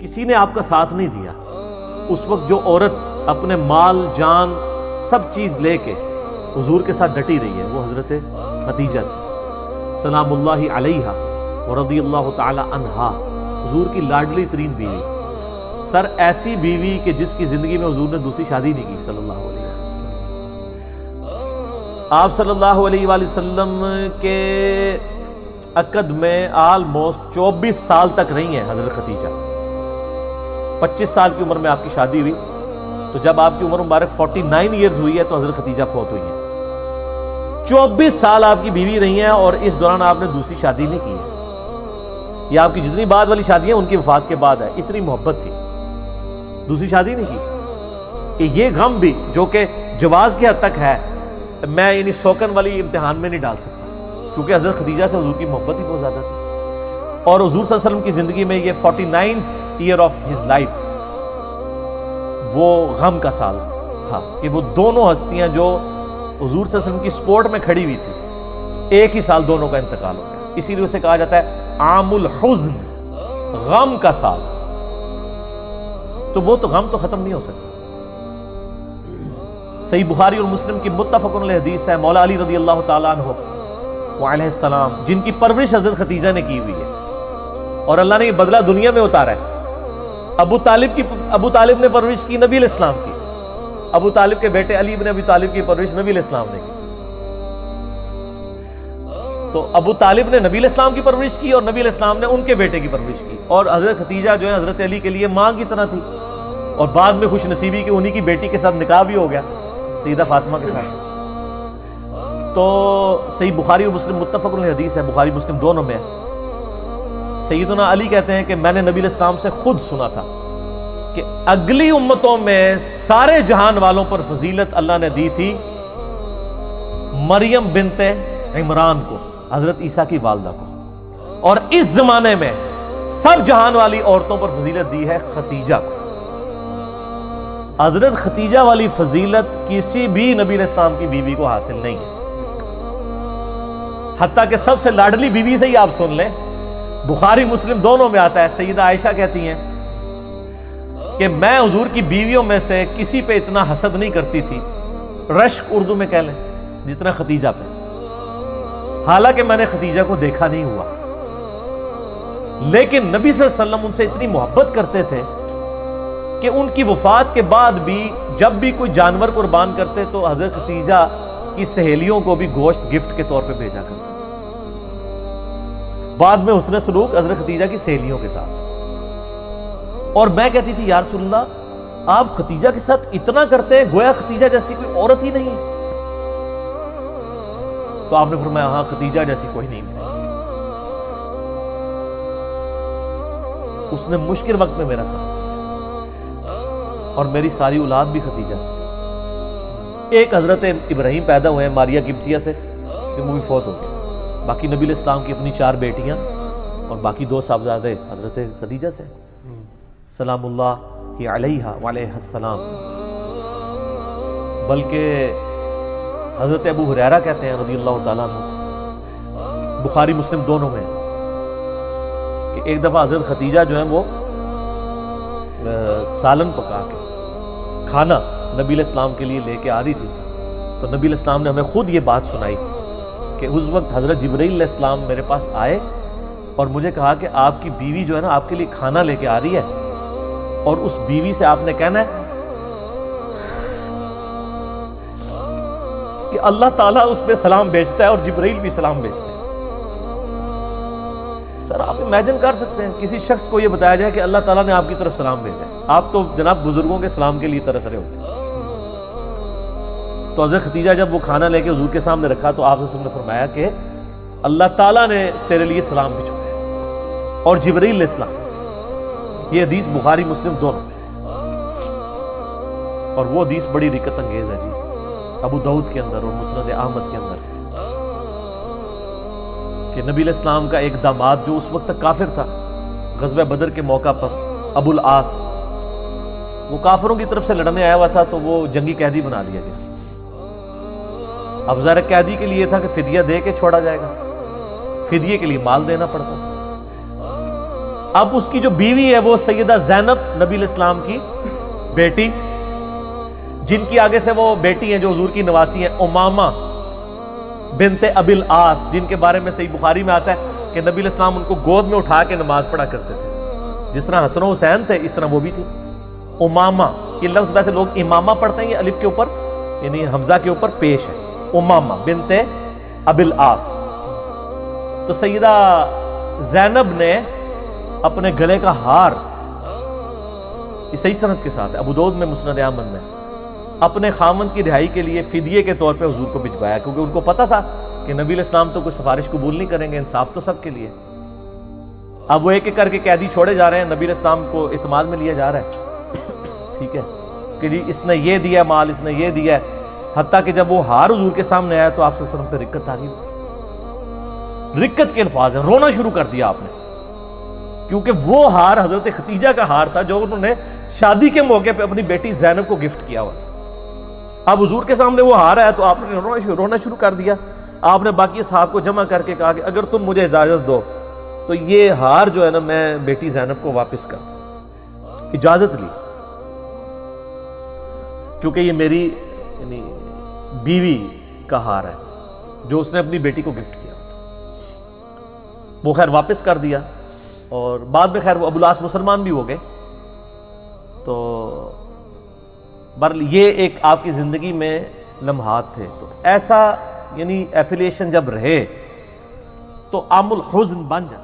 کسی نے آپ کا ساتھ نہیں دیا. اس وقت جو عورت اپنے مال جان سب چیز لے کے حضور کے ساتھ ڈٹی رہی ہے وہ حضرت خدیجہ تھی سلام اللہ علیہا ورضی اللہ تعالی عنہا، حضور کی لاڈلی ترین بیوی. سر ایسی بیوی کہ جس کی زندگی میں حضور نے دوسری شادی نہیں کی صلی اللہ علیہ وسلم. آپ صلی اللہ علیہ وآلہ وسلم کے عقد میں آلموسٹ 24 سال تک رہی ہیں حضرت خدیجہ. 25 سال کی عمر میں آپ کی شادی ہوئی، تو جب آپ کی عمر مبارک 49 ایئرز ہوئی ہے تو حضرت خدیجہ فوت ہوئی ہیں. 24 سال آپ کی بیوی رہی ہیں اور اس دوران آپ نے دوسری شادی نہیں کی ہے. یہ آپ کی جتنی بعد والی شادیاں ان کی وفات کے بعد ہے. اتنی محبت تھی، دوسری شادی نہیں کی. کہ یہ غم بھی جو کہ جواز کی حد تک ہے، میں یعنی سوکن والی امتحان میں نہیں ڈال سکتا، کیونکہ حضرت خدیجہ سے حضور کی محبت ہی بہت زیادہ تھی. اور حضور صلی اللہ علیہ وسلم کی زندگی میں یہ 49th year of his life وہ غم کا سال تھا کہ وہ دونوں ہستیاں جو حضور صلی اللہ علیہ وسلم کی سپورٹ میں کھڑی ہوئی تھی، ایک ہی سال دونوں کا انتقال ہو گیا. اسی لیے اسے کہا جاتا ہے عام الحزن، غم کا سال. تو وہ تو غم تو ختم نہیں ہو سکتا. صحیح بخاری اور مسلم کی متفق علیہ حدیث ہے، مولا علی رضی اللہ تعالیٰ عنہ وعلیہ السلام جن کی پرورش حضرت خدیجہ نے کی ہوئی ہے اور اللہ نے یہ بدلہ دنیا میں اتارا ہے. ابو طالب نے پرورش کی نبی علیہ السلام کی. ابو طالب کے بیٹے علی بن ابی طالب کی پرورش نبی علیہ السلام نے کی. تو ابو طالب نے نبی علیہ السلام کی پرورش کی اور نبی علیہ السلام نے ان کے بیٹے کی پرورش کی. اور حضرت خدیجہ جو ہے حضرت علی کے لیے ماں کی طرح تھی، اور بعد میں خوش نصیبی کی انہی کی بیٹی کے ساتھ نکاح بھی ہو گیا سیدہ فاطمہ کے ساتھ. تو صحیح بخاری اور مسلم متفق علیہ حدیث ہے، بخاری مسلم دونوں میں ہے. سیدنا علی کہتے ہیں کہ میں نے نبی علیہ السلام سے خود سنا تھا کہ اگلی امتوں میں سارے جہان والوں پر فضیلت اللہ نے دی تھی مریم بنت عمران کو، حضرت عیسیٰ کی والدہ کو، اور اس زمانے میں سب جہان والی عورتوں پر فضیلت دی ہے خدیجہ کو. حضرت خدیجہ والی فضیلت کسی بھی نبی علیہ السلام کی بیوی کو حاصل نہیں ہے. حتیٰ کہ سب سے لاڈلی بیوی سے ہی آپ سن لیں، بخاری مسلم دونوں میں آتا ہے، سیدہ عائشہ کہتی ہیں کہ میں حضور کی بیویوں میں سے کسی پہ اتنا حسد نہیں کرتی تھی، رشک اردو میں کہہ لیں، جتنا خدیجہ پہ. حالانکہ میں نے خدیجہ کو دیکھا نہیں ہوا، لیکن نبی صلی اللہ علیہ وسلم ان سے اتنی محبت کرتے تھے کہ ان کی وفات کے بعد بھی جب بھی کوئی جانور قربان کرتے تو حضرت خدیجہ کی سہیلیوں کو بھی گوشت گفٹ کے طور پہ بھیجا کرتے. بعد میں حسن سلوک حضرت خدیجہ کی سہیلیوں کے ساتھ. اور میں کہتی تھی یا رسول اللہ آپ خدیجہ کے ساتھ اتنا کرتے ہیں گویا خدیجہ جیسی کوئی عورت ہی نہیں ہے. تو آپ نے فرمایا ہاں خدیجہ جیسی کوئی نہیں ہے. اس نے مشکل وقت میں میرا ساتھ اور میری ساری اولاد بھی خدیجہ سے. ایک حضرت ابراہیم پیدا ہوئے ہیں ماریہ قبطیہ سے، وہ بھی فوت ہو گئے. باقی نبی علیہ السلام کی اپنی 4 بیٹیاں اور باقی 2 صاحبزادے حضرت خدیجہ سے سلام اللہ علیہا وعلیہ السلام. بلکہ حضرت ابو ہریرہ کہتے ہیں رضی اللہ تعالیٰ عنہ، بخاری مسلم دونوں میں، کہ ایک دفعہ حضرت خدیجہ جو ہیں وہ سالن پکا کے کھانا نبی علیہ السلام کے لیے لے کے آ رہی تھی. تو نبی علیہ السلام نے ہمیں خود یہ بات سنائی کہ اس وقت حضرت جبرائیل علیہ السلام میرے پاس آئے اور مجھے کہا کہ آپ کی بیوی جو ہے نا آپ کے لیے کھانا لے کے آ رہی ہے، اور اس بیوی سے آپ نے کہنا ہے کہ اللہ تعالیٰ اس پہ سلام بھیجتا ہے اور جبرائیل بھی سلام بھیجتے ہیں. سر آپ امیجن کر سکتے ہیں کسی شخص کو یہ بتایا جائے کہ اللہ تعالیٰ نے آپ کی طرف سلام بھیجا ہے. آپ تو جناب بزرگوں کے سلام کے لیے ترس رہے ہوتے ہیں. تو حضرت خدیجہ جب وہ کھانا لے کے حضور کے سامنے رکھا تو آپ نے فرمایا کہ اللہ تعالیٰ نے تیرے لیے سلام بھیجا اور جبرائیل علیہ السلام. یہ حدیث بخاری مسلم دونوں میں، اور وہ حدیث بڑی رکت انگیز ہے جی، ابو داؤد کے اندر اور مسند احمد کے اندر، کہ نبی علیہ السلام کا ایک داماد جو اس وقت تک کافر تھا، غزوہ بدر کے موقع پر ابو العاص، وہ کافروں کی طرف سے لڑنے آیا ہوا تھا تو وہ جنگی قیدی بنا لیا گیا. اب ظاہر قیدی کے لیے تھا کہ فدیہ دے کے چھوڑا جائے گا، فدیے کے لیے مال دینا پڑتا تھا. اب اس کی جو بیوی ہے وہ سیدہ زینب نبی علیہ السلام کی بیٹی، جن کی آگے سے وہ بیٹی ہیں جو حضور کی نواسی ہیں، امامہ بنت ابی العاص، جن کے بارے میں صحیح بخاری میں آتا ہے کہ نبی علیہ السلام ان کو گود میں اٹھا کے نماز پڑھا کرتے تھے، جس طرح حسن و حسین تھے اس طرح وہ بھی تھی۔ امامہ، یہ لفظ ویسے لوگ امامہ پڑھتے ہیں، یہ الف کے اوپر یعنی حمزہ کے اوپر پیش ہے، امامہ بنت ابی العاص۔ تو سیدہ زینب نے اپنے گلے کا ہار، یہ صحیح سند کے ساتھ ہے، ابو داؤد میں، مسند احمد میں، اپنے خامند کی رہائی کے لیے فدیے کے طور پہ حضور کو بھجوایا، کیونکہ ان کو پتا تھا کہ نبی علیہ السلام تو کوئی سفارش قبول نہیں کریں گے، انصاف تو سب کے لیے۔ اب وہ ایک ایک کر کے قیدی چھوڑے جا رہے ہیں، نبی علیہ السلام کو اعتماد میں لیا جا رہا ہے، ٹھیک ہے، کہ جی اس نے یہ دیا مال، اس نے یہ دیا ہے، حتیٰ کہ جب وہ ہار حضور کے سامنے آیا تو آپ صلی اللہ علیہ وسلم پہ رکت آ گئی، رکت کے الفاظ ہیں، رونا شروع کر دیا آپ نے، کیونکہ وہ ہار حضرت ختیجہ کا ہار تھا جو انہوں نے شادی کے موقع پہ اپنی بیٹی زینب کو گفٹ کیا ہوا تھا۔ اب حضور کے سامنے وہ ہار آیا تو آپ نے رونا شروع کر دیا۔ آپ نے باقی اصحاب کو جمع کر کے کہا کہ اگر تم مجھے اجازت دو تو یہ ہار جو ہے نا میں بیٹی زینب کو واپس کر دوں۔ اجازت لی، کیونکہ یہ میری یعنی بیوی کا ہار ہے جو اس نے اپنی بیٹی کو گفٹ کیا تھا۔ وہ خیر واپس کر دیا، اور بعد میں خیر وہ ابو العاص مسلمان بھی ہو گئے۔ تو یہ ایک آپ کی زندگی میں لمحات تھے۔ تو ایسا یعنی ایفیلیشن جب رہے تو عام الحزن بن جاتا۔